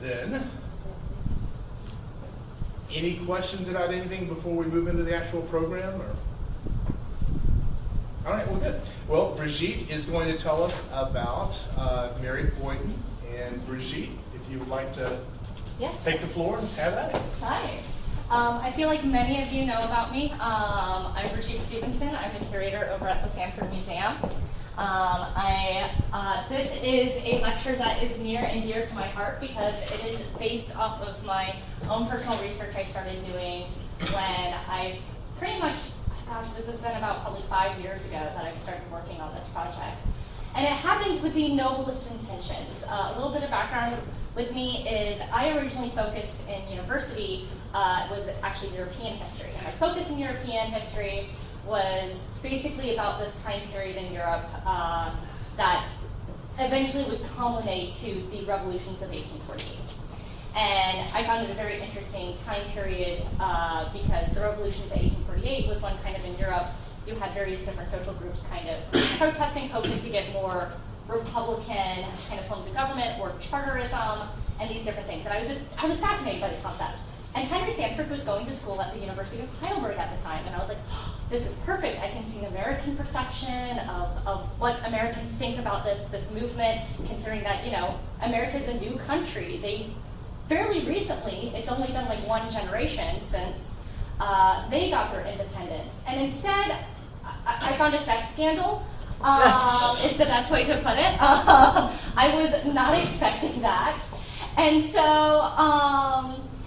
then, any questions about anything before we move into the actual program? Or? All right, well, good. Well, Brigitte is going to tell us about Mary Boynton. And Brigitte, if you would like to take the floor and have at it. Hi. I feel like many of you know about me. I'm Brigitte Stephenson. I'm the curator over at the Sanford Museum. This is a lecture that is near and dear to my heart because it is based off of my own personal research I started doing when I've pretty much, gosh, this has been about probably 5 years ago that I've started working on this project. And it happened with the noblest intentions. A little bit of background with me is I originally focused in university with actually European history. And my focus in European history was basically about this time period in Europe that eventually would culminate to the revolutions of 1848. And I found it a very interesting time period because the revolutions of 1848 was when kind of in Europe you had various different social groups kind of protesting, hoping to get more Republican kind of forms of government or charterism and these different things. And I was fascinated by the concept. And Henry Sanford was going to school at the University of Heidelberg at the time, and I was like, oh, this is perfect. I can see an American perception of what Americans think about this movement, considering that, you know, America's a new country. They fairly recently, it's only been like one generation since they got their independence. And instead, I found a sex scandal, is the best way to put it. I was not expecting that. And so,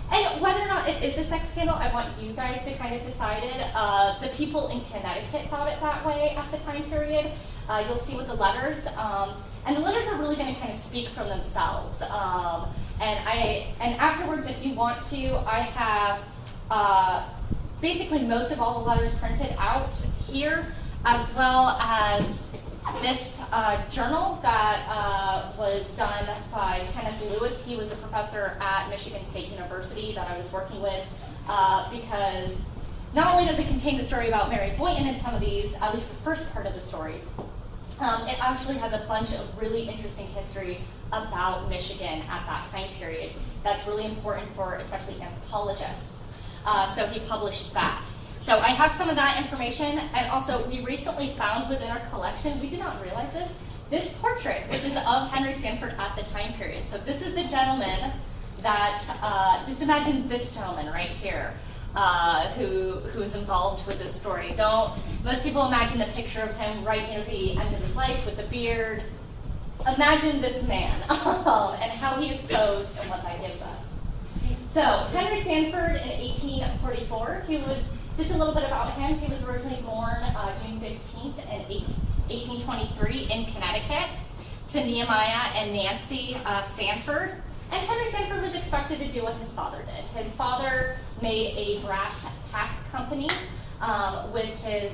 and whether or not it is a sex scandal, I want you guys to kind of decide it. The people in Connecticut thought it that way at the time period. You'll see with the letters. And the letters are really going to kind of speak for themselves. And afterwards, if you want to, I have basically most of all the letters printed out here, as well as this journal that was done by Kenneth Lewis. He was a professor at Michigan State University that I was working with because not only does it contain the story about Mary Boynton in some of these, at least the first part of the story, it actually has a bunch of really interesting history about Michigan at that time period that's really important for especially anthropologists. So he published that. So I have some of that information, and also we recently found within our collection, we did not realize this portrait, which is of Henry Sanford at the time period. So this is the gentleman that, just imagine this gentleman right here, who is involved with this story. Most people imagine the picture of him right near the end of his life with the beard. Imagine this man and how he is posed and what that gives us. So Henry Sanford in 1844, he was, just a little bit about him, he was originally born June 15th in 1823 in Connecticut to Nehemiah and Nancy Sanford. And Henry Sanford was expected to do what his father did. His father made a brass tack company with his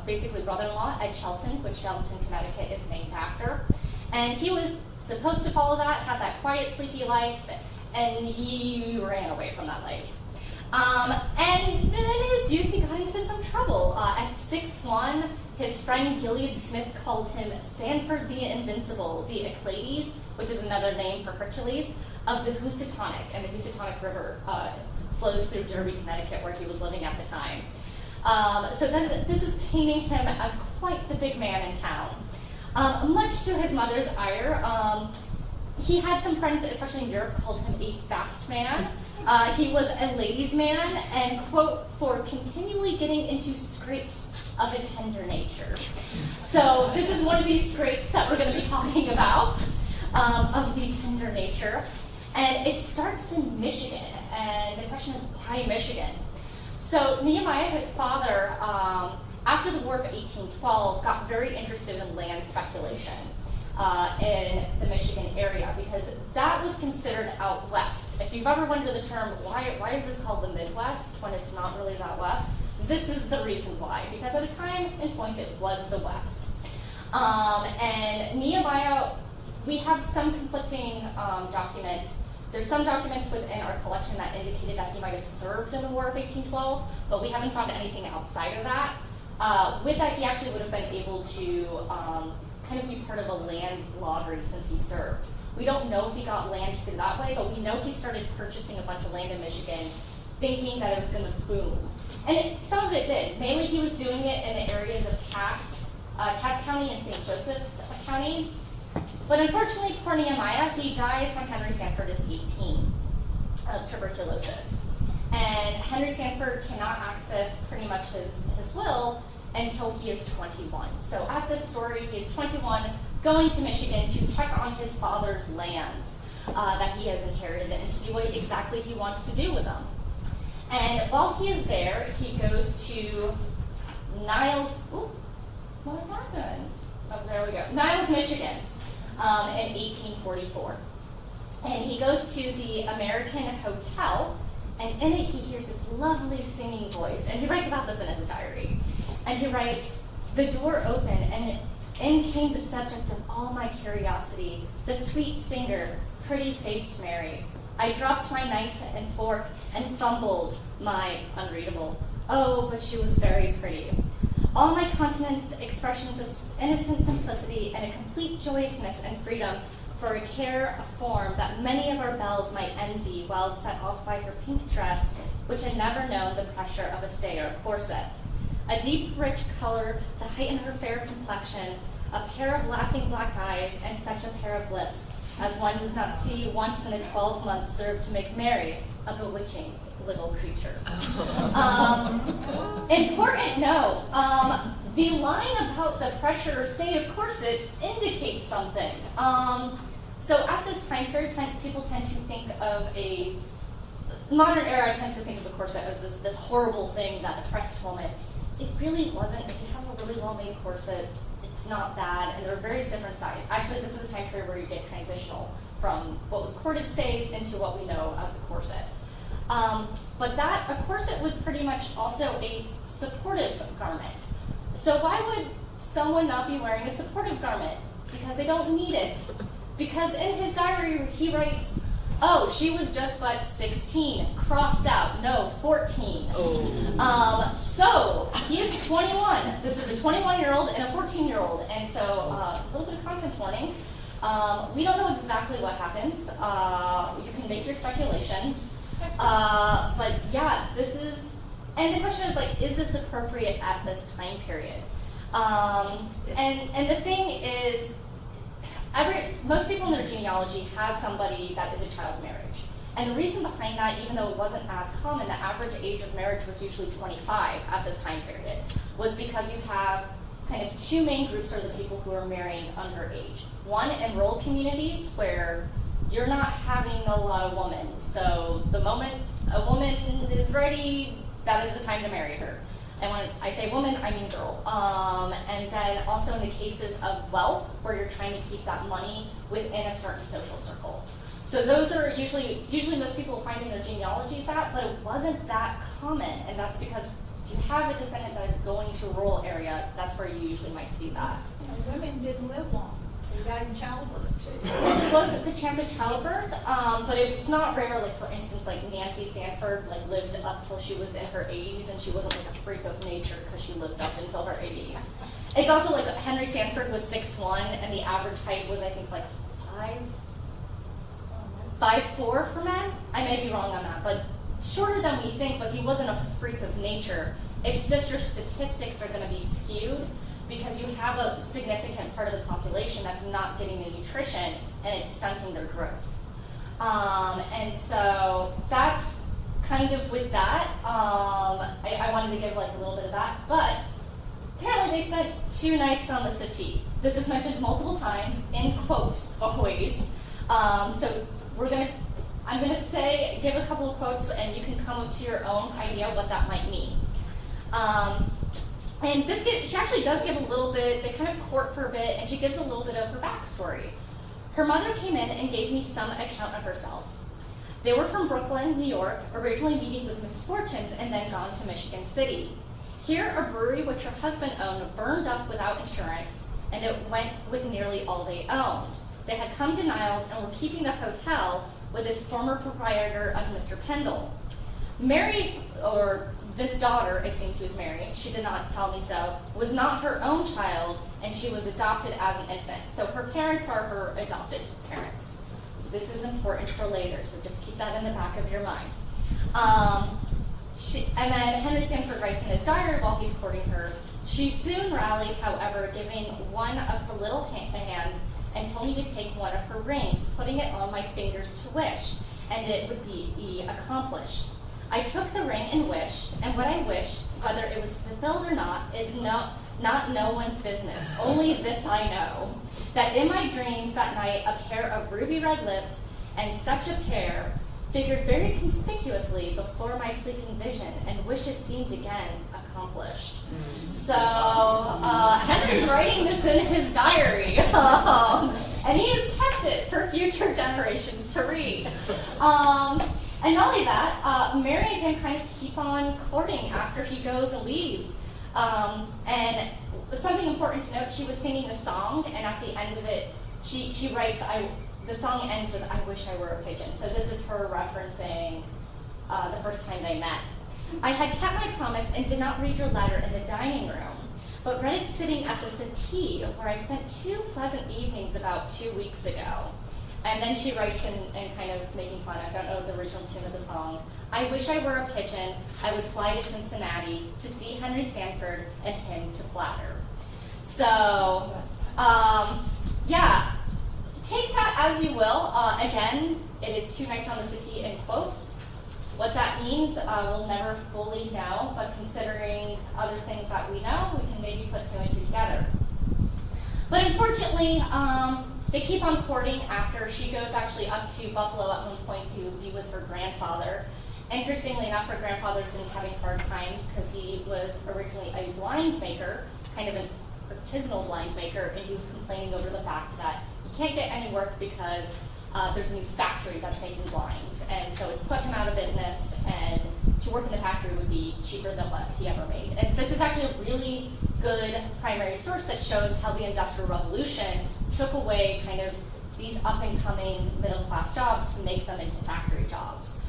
basically brother-in-law at Shelton, which Shelton, Connecticut is named after. And he was supposed to follow that, have that quiet, sleepy life, and he ran away from that life. And in his youth, he got into some trouble. At 6'1", his friend Gilead Smith called him Sanford the Invincible, the Eclades, which is another name for Hercules, of the Housatonic. And the Housatonic River flows through Derby, Connecticut, where he was living at the time. So this is painting him as quite the big man in town. Much to his mother's ire, he had some friends, especially in Europe, called him a fast man. He was a ladies' man and, quote, for continually getting into scrapes of a tender nature. So this is one of these scrapes that we're going to be talking about, of the tender nature. And it starts in Michigan. And the question is, why Michigan? So Nehemiah, his father, after the War of 1812, got very interested in land speculation in the Michigan area because that was considered out west. If you've ever wondered the term, why is this called the Midwest when it's not really that west? This is the reason why, because at the time and point it was the West. And Nehemiah, we have some conflicting documents. There's some documents within our collection that indicated that he might have served in the War of 1812, but we haven't found anything outside of that. With that, he actually would have been able to kind of be part of a land lottery since he served. We don't know if he got land through that way, but we know he started purchasing a bunch of land in Michigan, thinking that it was going to boom. And some of it did. Mainly he was doing it in the areas of Cass County and St. Joseph's County. But unfortunately, poor Nehemiah, he dies when Henry Sanford is 18 of tuberculosis. And Henry Sanford cannot access pretty much his will until he is 21. So at this story, he is 21, going to Michigan to check on his father's lands that he has inherited and see what exactly he wants to do with them. And while he is there, he goes to Niles, what happened? Oh, there we go. Niles, Michigan, in 1844. And he goes to the American Hotel, and in it he hears this lovely singing voice. And he writes about this in his diary. And he writes, "The door opened, and in came the subject of all my curiosity, the sweet singer, pretty-faced Mary. I dropped my knife and fork and fumbled my unreadable. Oh, but she was very pretty. All my countenance expressions of innocent simplicity and a complete joyousness and freedom for a care of form that many of our belles might envy while set off by her pink dress, which had never known the pressure of a stay or corset. A deep, rich color to heighten her fair complexion, a pair of laughing black eyes, and such a pair of lips as one does not see once in a 12 months serve to make Mary a bewitching little creature." Important note, the line about the pressure or stay of corset indicates something. So at this time period, people tend to think of a modern era tends to think of a corset as this horrible thing that oppressed women. It really wasn't. If you have a really well-made corset, it's not bad, and there are various different styles. Actually, this is a time period where you get transitional from what was corded stays into what we know as the corset. But a corset was pretty much also a supportive garment. So why would someone not be wearing a supportive garment? Because they don't need it. Because in his diary, he writes, "Oh, she was just but 16, crossed out, no, 14. Oh. So he is 21. This is a 21-year-old and a 14-year-old. And so a little bit of content warning. We don't know exactly what happens. You can make your speculations. But yeah, this is, and the question is like, is this appropriate at this time period? And the thing is, most people in their genealogy has somebody that is a child marriage. And the reason behind that, even though it wasn't as common, the average age of marriage was usually 25 at this time period, was because you have kind of two main groups are the people who are marrying underage. One, in rural communities where you're not having a lot of women. So the moment a woman is ready, that is the time to marry her. And when I say woman, I mean girl. And then also in the cases of wealth, where you're trying to keep that money within a certain social circle. So those are usually most people find in their genealogies that, but it wasn't that common. And that's because if you have a descendant that is going to a rural area, that's where you usually might see that. And women didn't live long. They died in childbirth too. There was the chance of childbirth, but it's not rare. Like for instance, like Nancy Sanford, like lived up till she was in her 80s, and she wasn't like a freak of nature because she lived up until her 80s. It's also like Henry Sanford was 6'1", and the average height was I think like 5'4" for men. I may be wrong on that, but shorter than we think. But he wasn't a freak of nature. It's just your statistics are going to be skewed, because you have a significant part of the population that's not getting the nutrition and it's stunting their growth. And so that's kind of with that. I wanted to give like a little bit of that, but apparently they spent 2 nights on the settee. This is mentioned multiple times, in quotes always. So I'm gonna say, give a couple of quotes and you can come up to your own idea what that might mean. And she actually does give a little bit, they kind of court for a bit, and she gives a little bit of her backstory. Her mother came in and gave me some account of herself. They were from Brooklyn, New York, originally meeting with misfortunes and then gone to Michigan City. Here, a brewery which her husband owned burned up without insurance, and it went with nearly all they owned. They had come to Niles and were keeping the hotel with its former proprietor as Mr. Pendle. Mary, or this daughter, it seems she was Mary, she did not tell me so, was not her own child, and she was adopted as an infant. So her parents are her adopted parents. This is important for later, so just keep that in the back of your mind. And then Henry Sanford writes in his diary while he's courting her, she soon rallied, however, giving one of her little hands and told me to take one of her rings, putting it on my fingers to wish, and it would be accomplished. I took the ring and wished, and what I wished, whether it was fulfilled or not, is not no one's business. Only this I know, that in my dreams that night a pair of ruby red lips, and such a pair, figured very conspicuously before my sleeping vision, and wishes seemed again accomplished. So Henry's writing this in his diary, and he has kept it for future generations to read. And not only that, Mary and him kind of keep on courting after he goes and leaves. And something important to note, she was singing a song, and at the end of it, she writes, the song ends with, I wish I were a pigeon. So this is her referencing the first time they met. I had kept my promise and did not read your letter in the dining room, but read it sitting at the settee where I spent 2 pleasant evenings about 2 weeks ago. And then she writes in kind of making fun, I don't know the original tune of the song, I wish I were a pigeon, I would fly to Cincinnati to see Henry Sanford and him to flatter. So, yeah, take that as you will. Again, it is 2 nights on the settee in quotes. What that means, we'll never fully know, but considering other things that we know, we can maybe put 2 and 2 together. But unfortunately, they keep on courting after she goes actually up to Buffalo at one point to be with her grandfather. Interestingly enough, her grandfather's been having hard times because he was originally a blind maker, kind of an artisanal blind maker, and he was complaining over the fact that he can't get any work because there's a new factory that's making blinds. And so it's put him out of business, and to work in the factory would be cheaper than what he ever made. And this is actually a really good primary source that shows how the Industrial Revolution took away kind of these up-and-coming middle-class jobs to make them into factory jobs.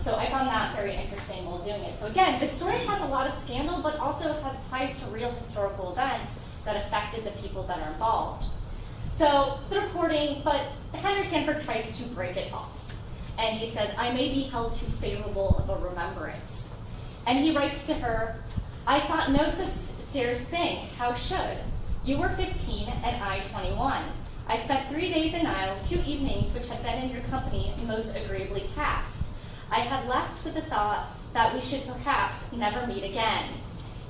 So I found that very interesting while doing it. So again, this story has a lot of scandal, but also has ties to real historical events that affected the people that are involved. So they're courting, but Henry Sanford tries to break it off. And he says, I may be held too favorable of a remembrance. And he writes to her, I thought no such serious thing, how should? You were 15 and I 21. I spent 3 days in Niles, 2 evenings which had been in your company most agreeably passed. I had left with the thought that we should perhaps never meet again.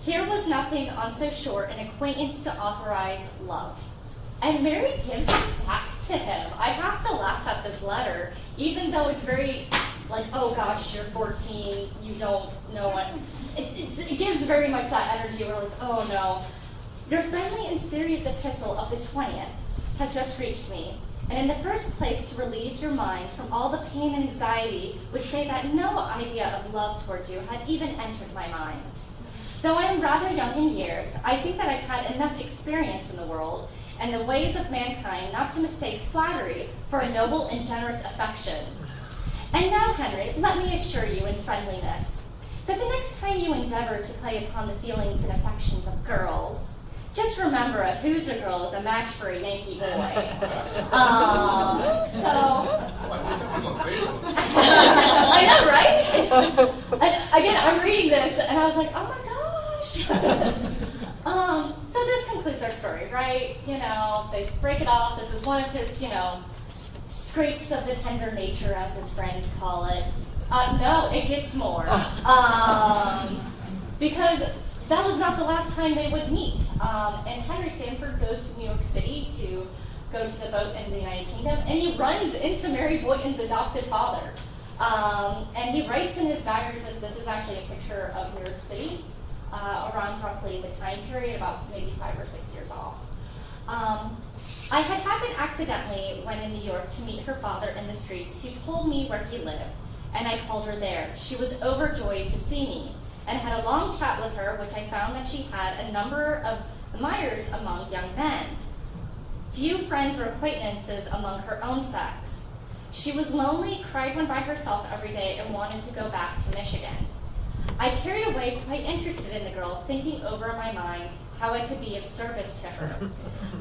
Here was nothing on so short an acquaintance to authorize love. And Mary gives it back to him. I have to laugh at this letter, even though it's very like, oh gosh, you're 14, you don't know what. It gives very much that energy where it's, oh no. Your friendly and serious epistle of the 20th has just reached me. And in the first place, to relieve your mind from all the pain and anxiety which say that no idea of love towards you had even entered my mind. Though I am rather young in years, I think that I've had enough experience in the world and the ways of mankind not to mistake flattery for a noble and generous affection. And now, Henry, let me assure you in friendliness that the next time you endeavor to play upon the feelings and affections of girls, just remember a Hoosier girl is a match for a Yankee boy. I know, right? Again, I'm reading this, and I was like, oh my gosh. So this concludes our story, right? You know, they break it off. This is one of his, scrapes of the tender nature, as his friends call it. No, it gets more. Because that was not the last time they would meet. And Henry Sanford goes to New York City to go to the boat in the United Kingdom, and he runs into Mary Boynton's adopted father. And he writes in his diary, says this is actually a picture of New York City, around roughly the time period, about maybe 5 or 6 years off. I had happened accidentally when in New York to meet her father in the streets. She told me where he lived, and I called her there. She was overjoyed to see me, and had a long chat with her, which I found that she had a number of admirers among young men. Few friends or acquaintances among her own sex. She was lonely, cried when by herself every day, and wanted to go back to Michigan. I carried away quite interested in the girl, thinking over in my mind how I could be of service to her.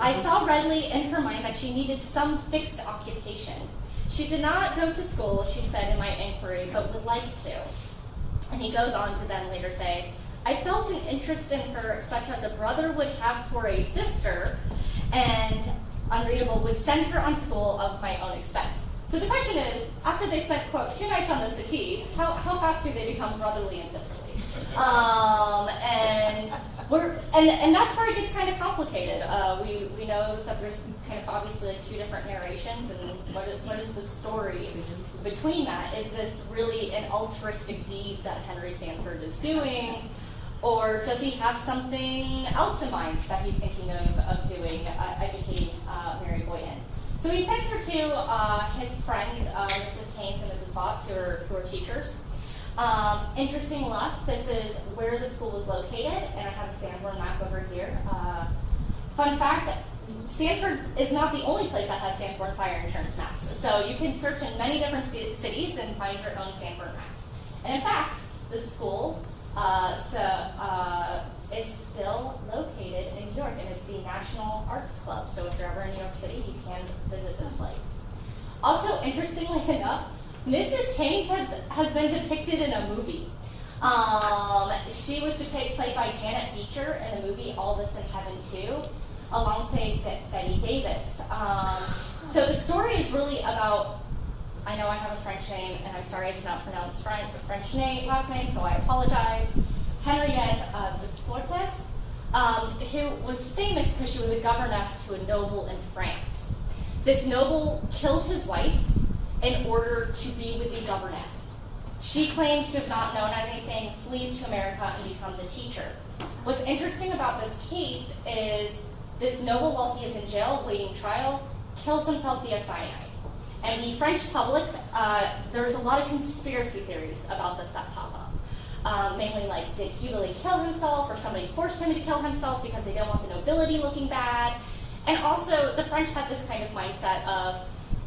I saw readily in her mind that she needed some fixed occupation. She did not go to school, she said in my inquiry, but would like to. And he goes on to then later say, I felt an interest in her such as a brother would have for a sister, and unreadable, would send her on school of my own expense. So the question is, after they spent, quote, 2 nights on the settee, how fast do they become brotherly and sisterly? And that's where it gets kind of complicated. We know that there's kind of obviously like 2 different narrations, and what is the story between that? Is this really an altruistic deed that Henry Sanford is doing? Or does he have something else in mind that he's thinking of doing, educating Mary Boynton? So he sends her to his friends, Mrs. Haines and Mrs. VOUGHT, who are teachers. Interesting enough, this is where the school was located, and I have a Sanborn map over here. Fun fact, Sanford is not the only place that has Sanborn fire insurance maps. So you can search in many different cities and find your own Sanborn maps. And in fact, the school is still located in New York, and it's the National Arts Club. So if you're ever in New York City, you can visit this place. Also, interestingly enough, Mrs. Haines has been depicted in a movie. She was played by Janet Beecher in the movie All This in Heaven Too, alongside Betty Davis. So the story is really about, I know I have a French name, and I'm sorry I cannot pronounce French last name, so I apologize. Henriette Desfortes, who was famous because she was a governess to a noble in France. This noble killed his wife in order to be with the governess. She claims to have not known anything, flees to America, and becomes a teacher. What's interesting about this case is this noble, while he is in jail waiting trial, kills himself via cyanide. And the French public, there's a lot of conspiracy theories about this that pop up. Mainly like, did he really kill himself, or somebody forced him to kill himself because they didn't want the nobility looking bad? And also, the French had this kind of mindset of,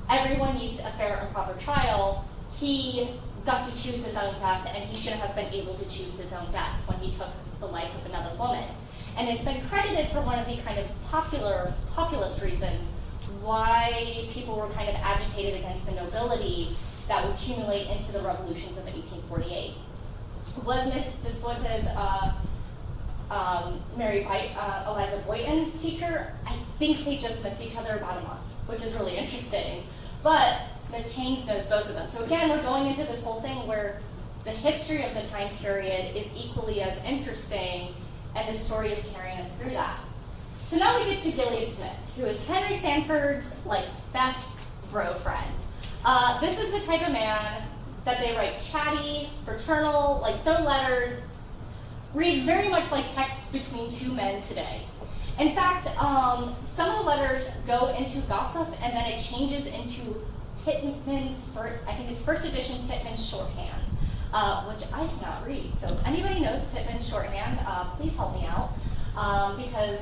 everyone needs a fair and proper trial. He got to choose his own death, and he shouldn't have been able to choose his own death when he took the life of another woman. And it's been credited for one of the kind of populist reasons why people were kind of agitated against the nobility that would accumulate into the revolutions of 1848. Was Miss Desfortes Mary Eliza Boynton's teacher? I think they just missed each other about a month, which is really interesting. But Miss Haines knows both of them. So again, we're going into this whole thing where the history of the time period is equally as interesting, and the story is carrying us through that. So now we get to Gilead Smith, who is Henry Sanford's best bro friend. This is the type of man that they write chatty, fraternal, their letters read very much like texts between 2 men today. In fact, some of the letters go into gossip, and then it changes into Pittman's, I think it's first edition Pittman's shorthand, which I cannot read. So if anybody knows Pittman's shorthand, please help me out, because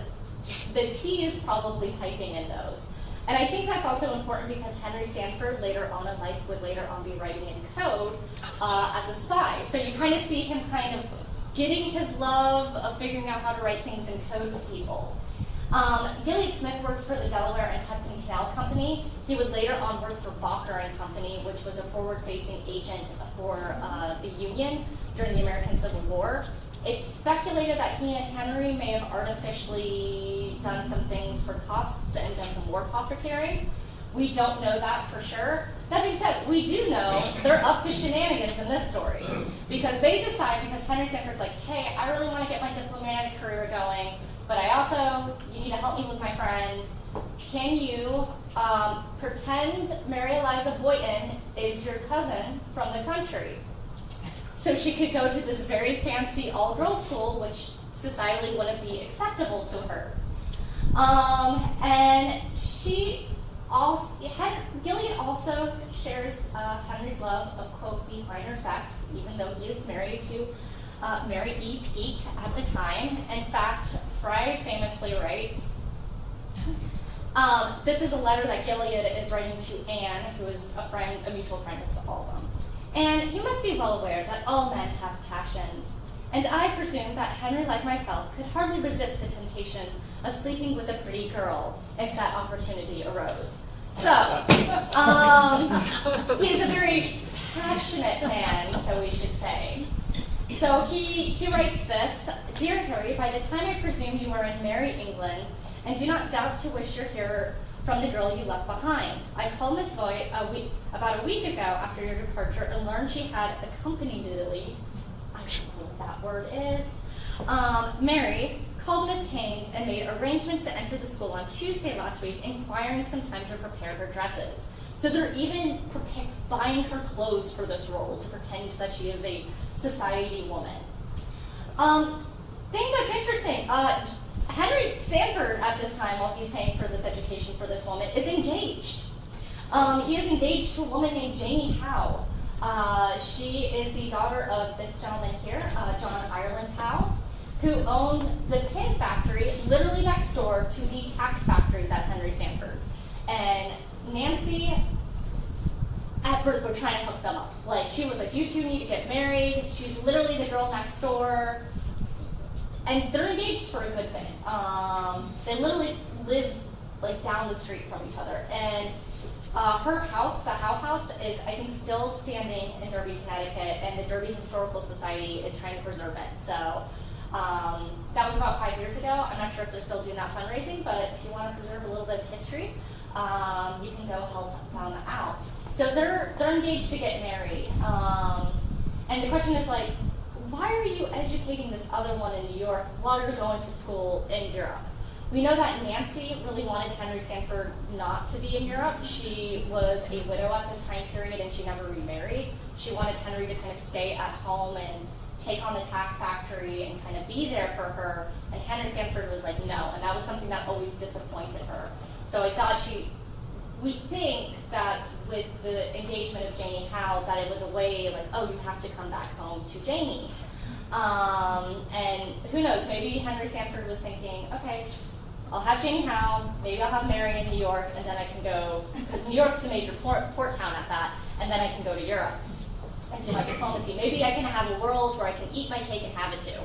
the T is probably piping in those. And I think that's also important because Henry Sanford later on in life would later on be writing in code as a spy. So you kind of see him kind of getting his love of figuring out how to write things in code to people. Gilead Smith works for the Delaware and Hudson Canal Company. He would later on work for Bacher and Company, which was a forward-facing agent for the Union during the American Civil War. It's speculated that he and Henry may have artificially done some things for costs and done some war profiteering. We don't know that for sure. That being said, we do know they're up to shenanigans in this story, because they decide, because Henry Sanford's like, hey, I really want to get my diplomatic career going, but I also, you need to help me with my friend. Can you pretend Mary Eliza Boynton is your cousin from the country? So she could go to this very fancy all-girls school, which societally wouldn't be acceptable to her. And Gilead also shares Henry's love of, quote, the finer sex, even though he is married to Mary E. Pete at the time. In fact, Fry famously writes, this is a letter that Gilead is writing to Anne, who is a mutual friend of all of them. And you must be well aware that all men have passions, and I presume that Henry, like myself, could hardly resist the temptation of sleeping with a pretty girl if that opportunity arose. So, he is a very passionate man, so we should say. So he writes this, Dear Harry, by the time I presume you are in merry England, and do not doubt to wish you're here from the girl you left behind. I told Miss Voight about a week ago after your departure and learned she had accompanied, I don't know what that word is, Mary, called Miss Haines and made arrangements to enter the school on Tuesday last week, inquiring some time to prepare her dresses. So they're even buying her clothes for this role to pretend that she is a society woman. Thing that's interesting, Henry Sanford at this time, while he's paying for this education for this woman, is engaged. He is engaged to a woman named Janie Howe. She is the daughter of this gentleman here, John Ireland Howe, who owned the pin factory literally next door to the tack factory that Henry Sanford. And Nancy at birth were trying to hook them up. Like, she was like, you two need to get married. She's literally the girl next door. And they're engaged for a good thing. They literally live like down the street from each other. And her house, the Howe House, is I think still standing in Derby, Connecticut, and the Derby Historical Society is trying to preserve it. So that was about 5 years ago. I'm not sure if they're still doing that fundraising, but if you want to preserve a little bit of history, you can go help them out. So they're engaged to get married. And the question is like, why are you educating this other one in New York while you're going to school in Europe? We know that Nancy really wanted Henry Sanford not to be in Europe. She was a widow at this time period and she never remarried. She wanted Henry to kind of stay at home and take on the tack factory and kind of be there for her. And Henry Sanford was like, no. And that was something that always disappointed her. So I thought we think that with the engagement of Janie Howe, that it was a way like, oh, you have to come back home to Janie. And who knows, maybe Henry Sanford was thinking, okay, I'll have Janie Howe, maybe I'll have Mary in New York, and then I can go, New York's a major port town at that, and then I can go to Europe and do my diplomacy. Maybe I can have a world where I can eat my cake and have it too.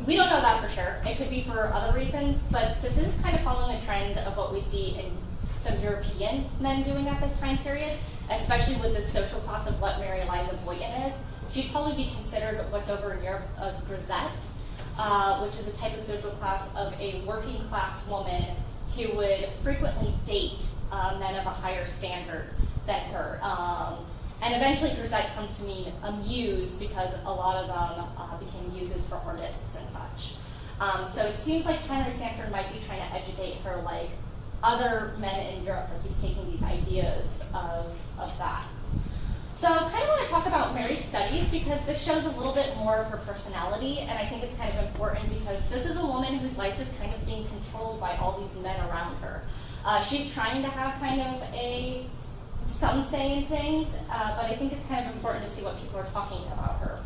We don't know that for sure. It could be for other reasons, but this is kind of following the trend of what we see in some European men doing at this time period, especially with the social class of what Mary Eliza Boynton is. She'd probably be considered what's over in Europe a grisette, which is a type of social class of a working class woman who would frequently date men of a higher standard than her. And eventually grisette comes to mean a muse because a lot of them became muses for artists and such. So it seems like Henry Sanford might be trying to educate her like other men in Europe, like he's taking these ideas of that. So I kind of want to talk about Mary's studies because this shows a little bit more of her personality, and I think it's kind of important because this is a woman whose life is kind of being controlled by all these men around her. She's trying to have kind of some say in things, but I think it's kind of important to see what people are talking about her.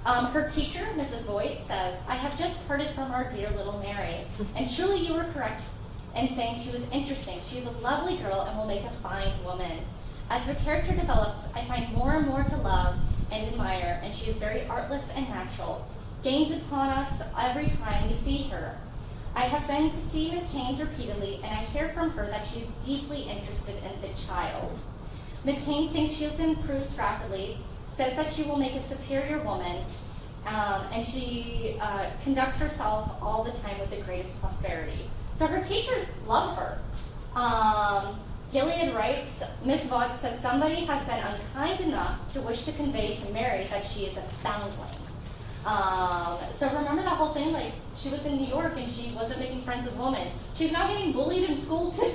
Her teacher, Mrs. Voight, says, I have just parted from our dear little Mary, and truly you were correct in saying she was interesting. She is a lovely girl and will make a fine woman. As her character develops, I find more and more to love and admire, and she is very artless and natural, gains upon us every time we see her. I have been to see Miss Haines repeatedly, and I hear from her that she is deeply interested in the child. Miss Haines thinks she improves rapidly, says that she will make a superior woman, and she conducts herself all the time with the greatest prosperity. So her teachers love her. Gilead writes, Miss Vought says somebody has been unkind enough to wish to convey to Mary that she is a foundling. So remember that whole thing, like she was in New York and she wasn't making friends with women. She's now getting bullied in school too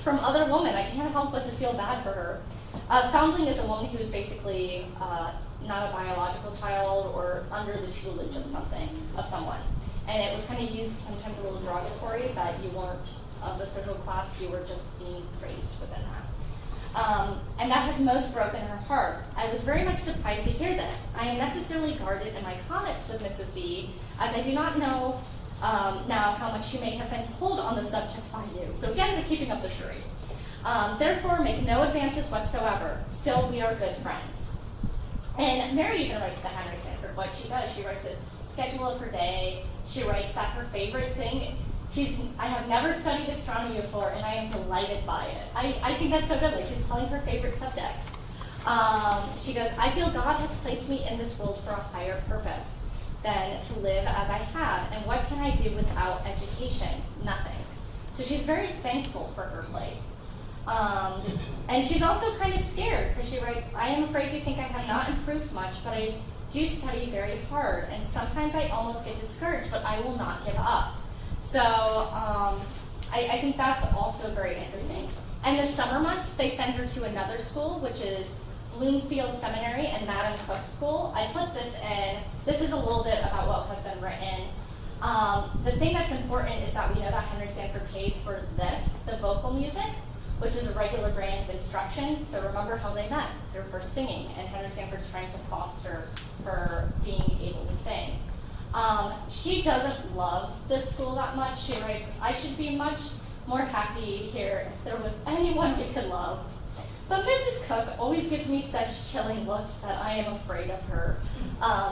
from other women. I can't help but to feel bad for her. Foundling is a woman who is basically not a biological child or under the tutelage of someone. And it was kind of used sometimes a little derogatory that you weren't of the social class, you were just being praised within that. And that has most broken her heart. I was very much surprised to hear this. I am necessarily guarded in my comments with Mrs. B, as I do not know now how much you may have been told on the subject by you. So again, we're keeping up the charade. Therefore, make no advances whatsoever. Still, we are good friends. And Mary even writes to Henry Sanford what she does. She writes a schedule of her day. She writes that her favorite thing, I have never studied astronomy before, and I am delighted by it. I think that's so good, like she's telling her favorite subjects. She goes, I feel God has placed me in this world for a higher purpose than to live as I have, and what can I do without education? Nothing. So she's very thankful for her place. And she's also kind of scared, because she writes, I am afraid you think I have not improved much, but I do study very hard, and sometimes I almost get discouraged, but I will not give up. So I think that's also very interesting. And the summer months, they send her to another school, which is Bloomfield Seminary and Madam Cook School. I put this in. This is a little bit about what has been written. The thing that's important is that we know that Henry Sanford pays for this, the vocal music, which is a regular brand of instruction. So remember how they met. They're for singing, and Henry Sanford's trying to foster her being able to sing. She doesn't love this school that much. She writes, I should be much more happy here if there was anyone we could love. But Mrs. Cook always gives me such chilling looks that I am afraid of her.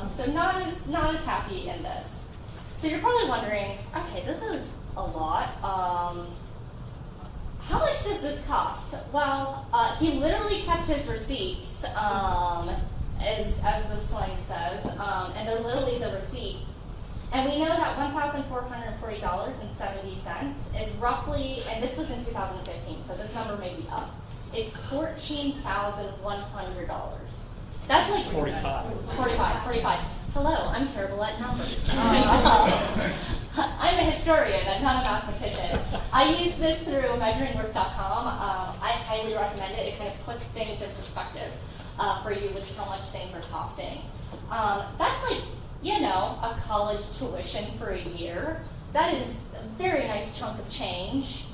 So not as happy in this. So you're probably wondering, okay, this is a lot. How much does this cost? Well, he literally kept his receipts, as the slang says, and they're literally the receipts. And we know that $1,440.70 is roughly, and this was in 2015, so this number may be up, is $14,100. That's like 45. 45. Hello, I'm terrible at numbers. I'm a historian and not a mathematician. I use this through measuringworth.com. I highly recommend it. It kind of puts things in perspective for you with how much things are costing. That's like, a college tuition for a year. That is a very nice chunk of change.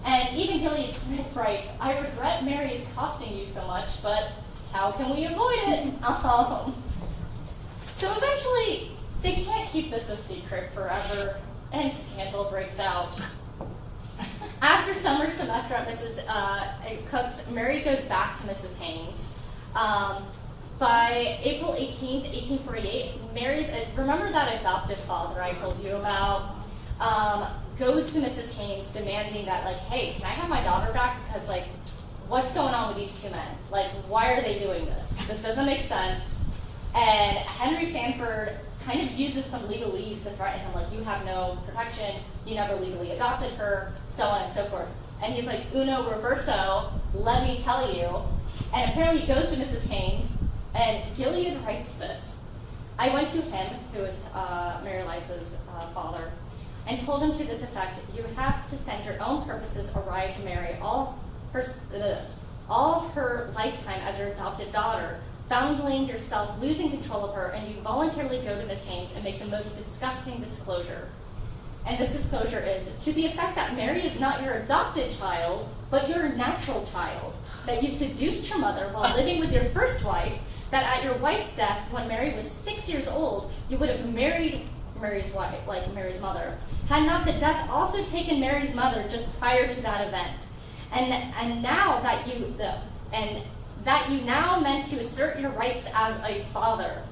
And even Gilead Smith writes, I regret Mary is costing you so much, but how can we avoid it? So eventually, they can't keep this a secret forever, and scandal breaks out. After summer semester at Mrs. Cook's, Mary goes back to Mrs. Haines. By April 18th, 1848, remember that adoptive father I told you about, goes to Mrs. Haines demanding that, hey, can I have my daughter back? Because, what's going on with these two men? Why are they doing this? This doesn't make sense. And Henry Sanford kind of uses some legalese to threaten him, you have no protection, you never legally adopted her, so on and so forth. And he's like, uno reverso, let me tell you. And apparently he goes to Mrs. Haines, and Gilead writes this. I went to him, who is Mary Eliza's father, and told him to this effect, you have to send your own purposes awry to Mary all her lifetime as your adopted daughter, foundling yourself, losing control of her, and you voluntarily go to Miss Haines and make the most disgusting disclosure. And this disclosure is to the effect that Mary is not your adopted child, but your natural child, that you seduced your mother while living with your first wife, that at your wife's death, when Mary was 6 years old, you would have married Mary's wife, Mary's mother, had not the death also taken Mary's mother just prior to that event. And now that you now meant to assert your rights as a father,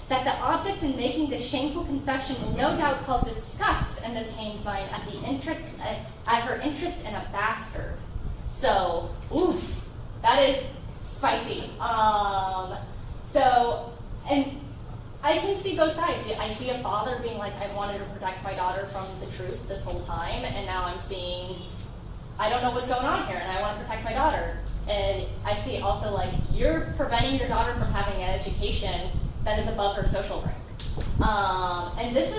that the object in making this shameful confession will no doubt cause disgust in Miss Haines' mind at her interest in a bastard. So, oof, that is spicy. And I can see both sides. I see a father being like, I wanted to protect my daughter from the truth this whole time, and now I'm seeing, I don't know what's going on here, and I want to protect my daughter. And I see also you're preventing your daughter from having an education that is above her social rank. And this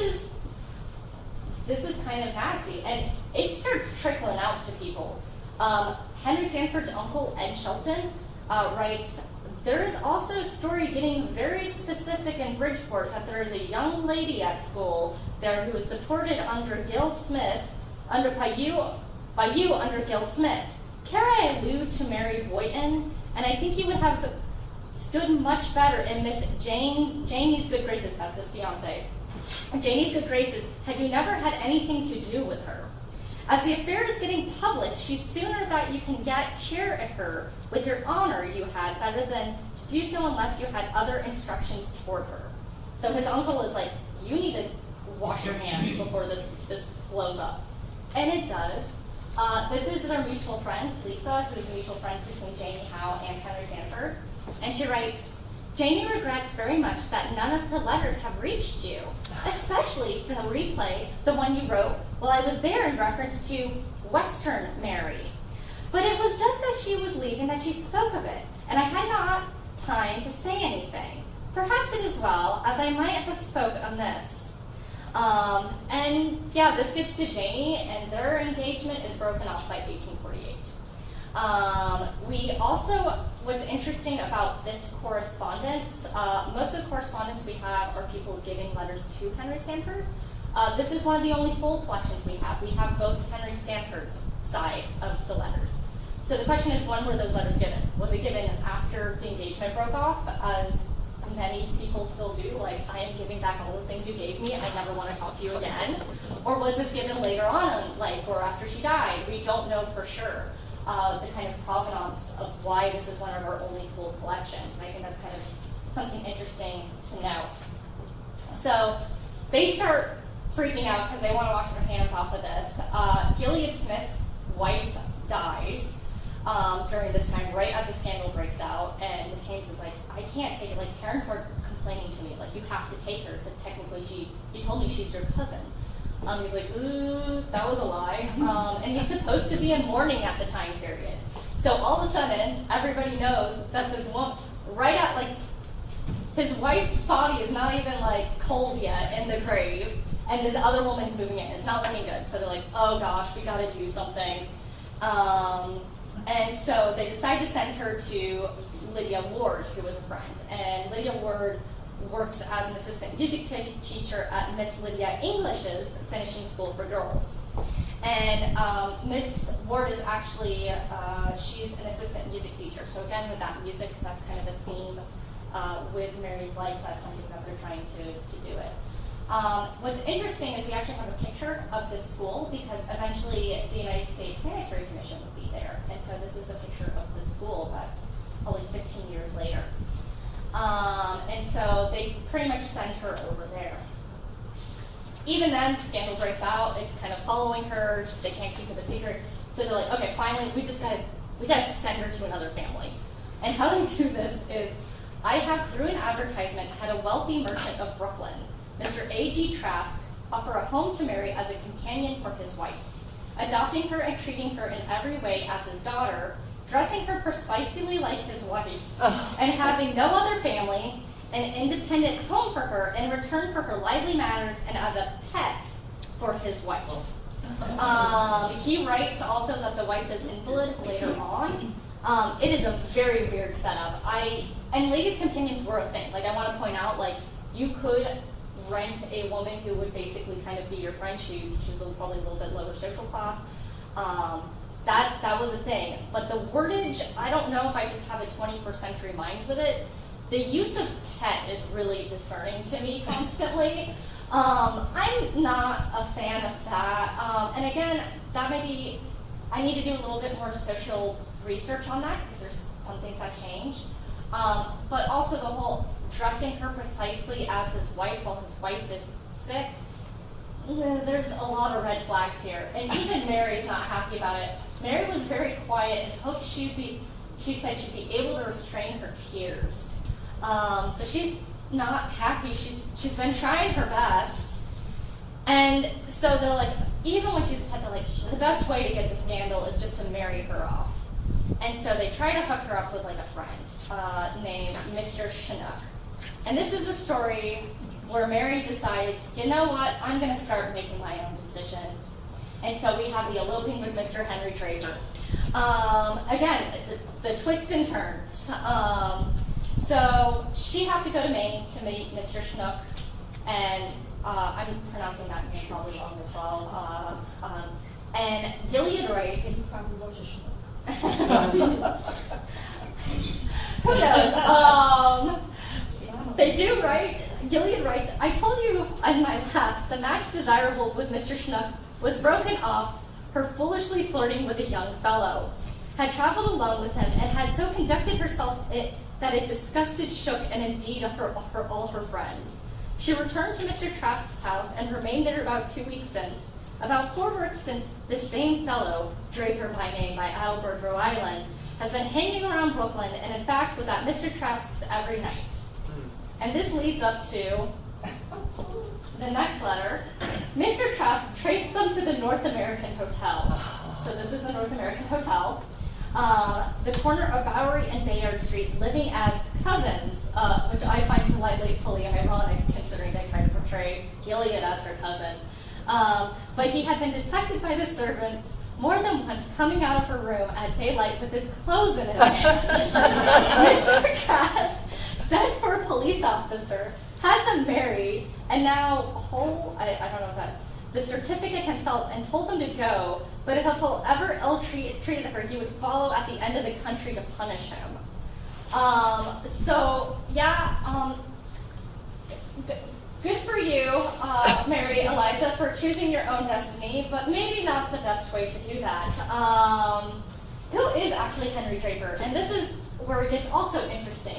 is kind of nasty. And it starts trickling out to people. Henry Sanford's uncle, Ed Shelton, writes, there is also a story getting very specific in Bridgeport that there is a young lady at school there who is supported under Gil Smith, by you under Gil Smith. Care I allude to Mary Boynton, and I think you would have stood much better in Miss Janie's good graces, that's his fiancée, Janie's good graces, had you never had anything to do with her. As the affair is getting public, she's sooner that you can cheer at her with your honor you had, better than to do so unless you had other instructions toward her. So his uncle is like, you need to wash your hands before this blows up. And it does. This is their mutual friend, Lisa, who's a mutual friend between Jamie Howe and Henry Sanford. And she writes, Jamie regrets very much that none of her letters have reached you, especially the replay, the one you wrote while I was there in reference to Western Mary. But it was just as she was leaving that she spoke of it, and I had not time to say anything. Perhaps it is well, as I might have spoke amiss. And yeah, this gets to Jamie, and their engagement is broken off by 1848. We also, what's interesting about this correspondence, most of the correspondence we have are people giving letters to Henry Sanford. This is one of the only full collections we have. We have both Henry Sanford's side of the letters. So the question is, when were those letters given? Was it given after the engagement broke off, as many people still do, like, I am giving back all the things you gave me, I never want to talk to you again? Or was this given later on in life or after she died? We don't know for sure the kind of provenance of why this is one of our only full collections. And I think that's kind of something interesting to note. So they start freaking out because they want to wash their hands off of this. Gilead Smith's wife dies during this time, right as the scandal breaks out, and Miss Haines is like, I can't take it. Like, parents are complaining to me, like, you have to take her because technically you told me she's your cousin. He's like, ooh, that was a lie. And he's supposed to be in mourning at the time period. So all of a sudden, everybody knows that this woman, right at, like, his wife's body is not even, like, cold yet in the grave, and this other woman's moving in. It's not looking good. So they're like, oh gosh, we gotta do something. And so they decide to send her to Lydia Ward, who was a friend. And Lydia Ward works as an assistant music teacher at Miss Lydia English's finishing school for girls. And Miss Ward is actually, she's an assistant music teacher. So again, with that music, that's kind of a theme with Mary's life. That's something that they're trying to do it. What's interesting is we actually have a picture of this school because eventually the United States Sanitary Commission will be there. And so this is a picture of the school that's only 15 years later. And so they pretty much send her over there. Even then, scandal breaks out. It's kind of following her. They can't keep it a secret. So they're like, okay, finally, we gotta send her to another family. And how they do this is, I have, through an advertisement, had a wealthy merchant of Brooklyn, Mr. A.G. Trask, offer a home to Mary as a companion for his wife, adopting her and treating her in every way as his daughter, dressing her precisely like his wife, and having no other family, an independent home for her in return for her lively manners and as a pet for his wife. He writes also that the wife is invalid later on. It is a very weird setup. And ladies' companions were a thing. Like, I want to point out, like, you could rent a woman who would basically kind of be your friend. She was probably a little bit lower social class. That was a thing. But the wordage, I don't know if I just have a 21st century mind with it. The use of pet is really discerning to me constantly. I'm not a fan of that. And again, that may be, I need to do a little bit more social research on that because there's some things that change. But also the whole dressing her precisely as his wife while his wife is sick, there's a lot of red flags here. And even Mary's not happy about it. Mary was very quiet and hoped she said she'd be able to restrain her tears. So she's not happy. She's been trying her best. And so they're like, even when she's pet, they're like, the best way to get the scandal is just to marry her off. And so they try to hook her up with like a friend named Mr. Chinook. And this is a story where Mary decides, you know what, I'm going to start making my own decisions. And so we have the eloping with Mr. Henry Draper. Again, the twists and turns. So she has to go to Maine to meet Mr. Chinook, and I'm pronouncing that name probably wrong as well. And Gilead writes, who knows? They do, right? Gilead writes, I told you in my last, the match desirable with Mr. Chinook was broken off, her foolishly flirting with a young fellow, had traveled alone with him, and had so conducted herself that it disgusted Shook and indeed all her friends. She returned to Mr. Trask's house and remained there about 2 weeks since, about 4 works since the same fellow, Draper by name, by Albert, Rhode Island, has been hanging around Brooklyn and in fact was at Mr. Trask's every night. And this leads up to the next letter. Mr. Trask traced them to the North American Hotel. So this is a North American hotel. The corner of Bowery and Bayard Street, living as cousins, which I find delightfully ironic considering they try to portray Gilead as her cousin. But he had been detected by the servants more than once coming out of her room at daylight with his clothes in his hands. Mr. Trask sent for a police officer, had them married, and now I don't know if that, the certificate himself, and told them to go, but if he'll ever ill-treated her, he would follow at the end of the country to punish him. Good for you, Mary Eliza, for choosing your own destiny, but maybe not the best way to do that. Who is actually Henry Draper? And this is where it gets also interesting.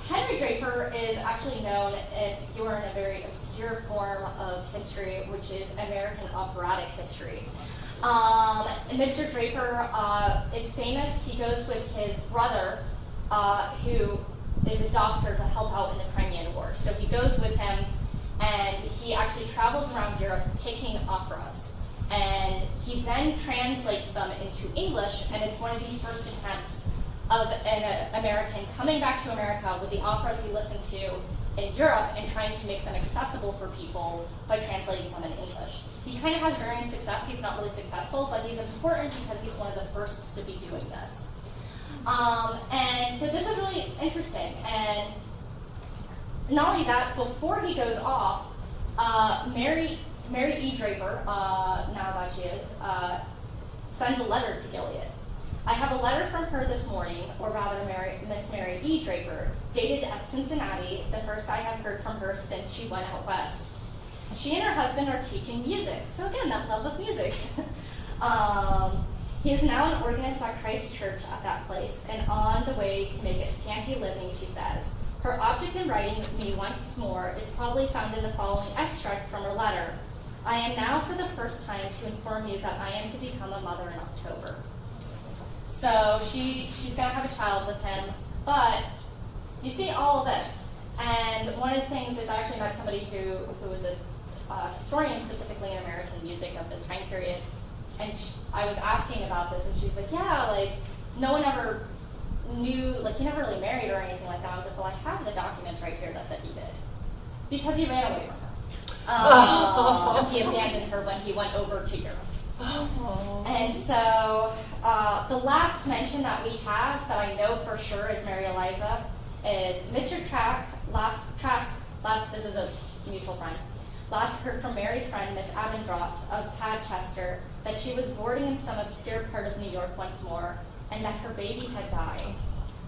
Henry Draper is actually known, if you are in a very obscure form of history, which is American operatic history. Mr. Draper is famous. He goes with his brother, who is a doctor, to help out in the Crimean War. So he goes with him, and he actually travels around Europe picking operas. And he then translates them into English, and it's one of the first attempts of an American coming back to America with the operas he listened to in Europe and trying to make them accessible for people by translating them in English. He kind of has varying success. He's not really successful, but he's important because he's one of the first to be doing this. And so this is really interesting. And not only that, before he goes off, Mary E. Draper, now that she is, sends a letter to Gilead. I have a letter from her this morning, or rather Miss Mary E. Draper, dated at Cincinnati, the first I have heard from her since she went out west. She and her husband are teaching music. So again, that love of music. He is now an organist at Christ Church at that place, and on the way to make a scanty living, she says. Her object in writing me once more is probably found in the following extract from her letter. I am now for the first time to inform you that I am to become a mother in October. So she's going to have a child with him, but you see all of this. And one of the things is I actually met somebody who was a historian specifically in American music of this time period. And I was asking about this, and she's like, yeah, like, no one ever knew, like, he never really married or anything like that. I was like, well, I have the documents right here that said he did. Because he ran away from her. He abandoned her when he went over to Europe. And so the last mention that we have that I know for sure is Mary Eliza is Mr. Trask, this is a mutual friend, last heard from Mary's friend, Miss Abendrott of Padchester, that she was boarding in some obscure part of New York once more, and that her baby had died.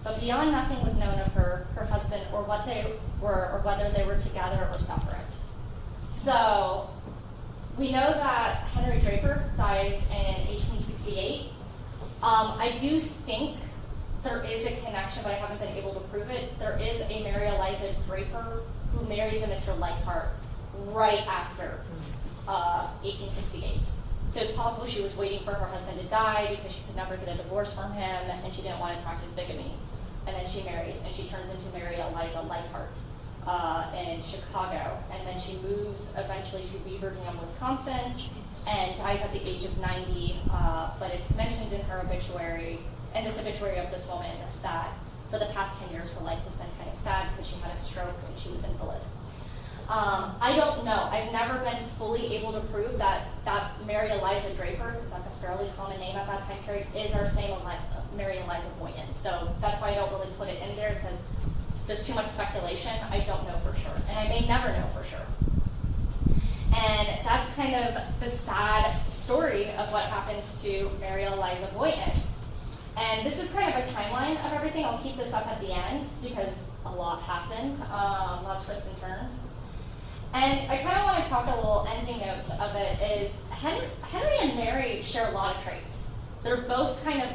But beyond nothing was known of her husband, or what they were, or whether they were together or separate. So we know that Henry Draper dies in 1868. I do think there is a connection, but I haven't been able to prove it. There is a Mary Eliza Draper who marries a Mr. Leichhardt right after 1868. So it's possible she was waiting for her husband to die because she could never get a divorce from him, and she didn't want to practice bigamy. And then she marries, and she turns into Mary Eliza Leichhardt in Chicago. And then she moves eventually to Beaverdam, Wisconsin, and dies at the age of 90. But it's mentioned in her obituary, in this obituary of this woman, that for the past 10 years her life has been kind of sad because she had a stroke and she was invalid. I don't know. I've never been fully able to prove that Mary Eliza Draper, because that's a fairly common name at that time period, is our same Mary Eliza Boynton. So that's why I don't really put it in there, because there's too much speculation. I don't know for sure. And I may never know for sure. And that's kind of the sad story of what happens to Mary Eliza Boynton. And this is kind of a timeline of everything. I'll keep this up at the end because a lot happened, a lot of twists and turns. And I kind of want to talk a little ending notes of it is Henry and Mary share a lot of traits. They're both kind of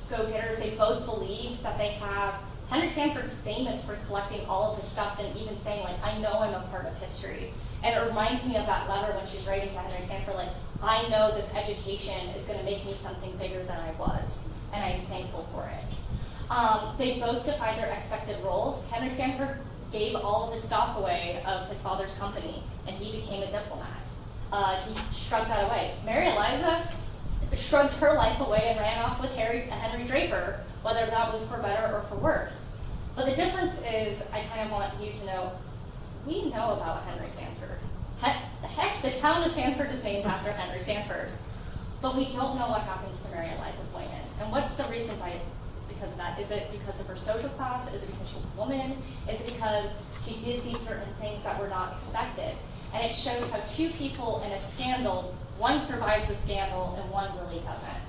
go-getters. They both believe that they have, Henry Sanford's famous for collecting all of this stuff and even saying, like, I know I'm a part of history. And it reminds me of that letter when she's writing to Henry Sanford, like, I know this education is going to make me something bigger than I was, and I'm thankful for it. They both defied their expected roles. Henry Sanford gave all of his stock away of his father's company, and he became a diplomat. He shrugged that away. Mary Eliza shrugged her life away and ran off with Henry Draper, whether that was for better or for worse. But the difference is, I kind of want you to know, we know about Henry Sanford. Heck, the town of Sanford is named after Henry Sanford. But we don't know what happens to Mary Eliza Boynton. And what's the reason because of that? Is it because of her social class? Is it because she's a woman? Is it because she did these certain things that were not expected? And it shows how two people in a scandal, one survives the scandal and one really doesn't.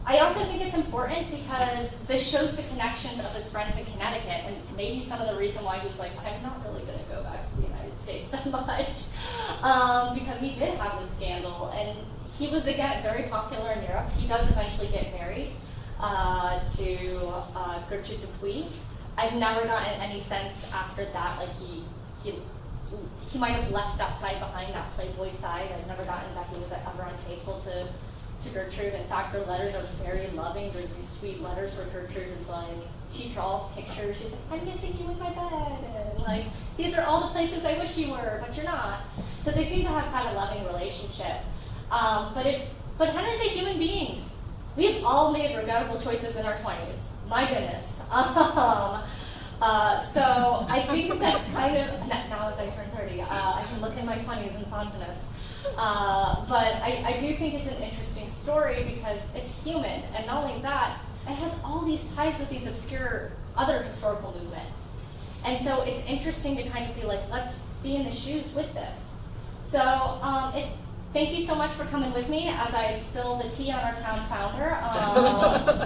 I also think it's important because this shows the connections of his friends in Connecticut, and maybe some of the reason why he was like, I'm not really going to go back to the United States that much, because he did have this scandal, and he was, again, very popular in Europe. He does eventually get married to Gertrude Dupuy. I've never gotten any sense after that, like he might have left that side behind, that Playboy side. I've never gotten that he was ever unfaithful to Gertrude. In fact, her letters are very loving. There's these sweet letters where Gertrude is like, she draws pictures. She's like, I'm missing you in my bed. And like, these are all the places I wish you were, but you're not. So they seem to have kind of a loving relationship. But Henry's a human being. We've all made regrettable choices in our 20s. My goodness. So I think that's kind of, now as I turn 30, I can look in my 20s in fondness. But I do think it's an interesting story because it's human, and not only that, it has all these ties with these obscure other historical movements. And so it's interesting to kind of be like, let's be in the shoes with this. So thank you so much for coming with me as I spill the tea on our town founder.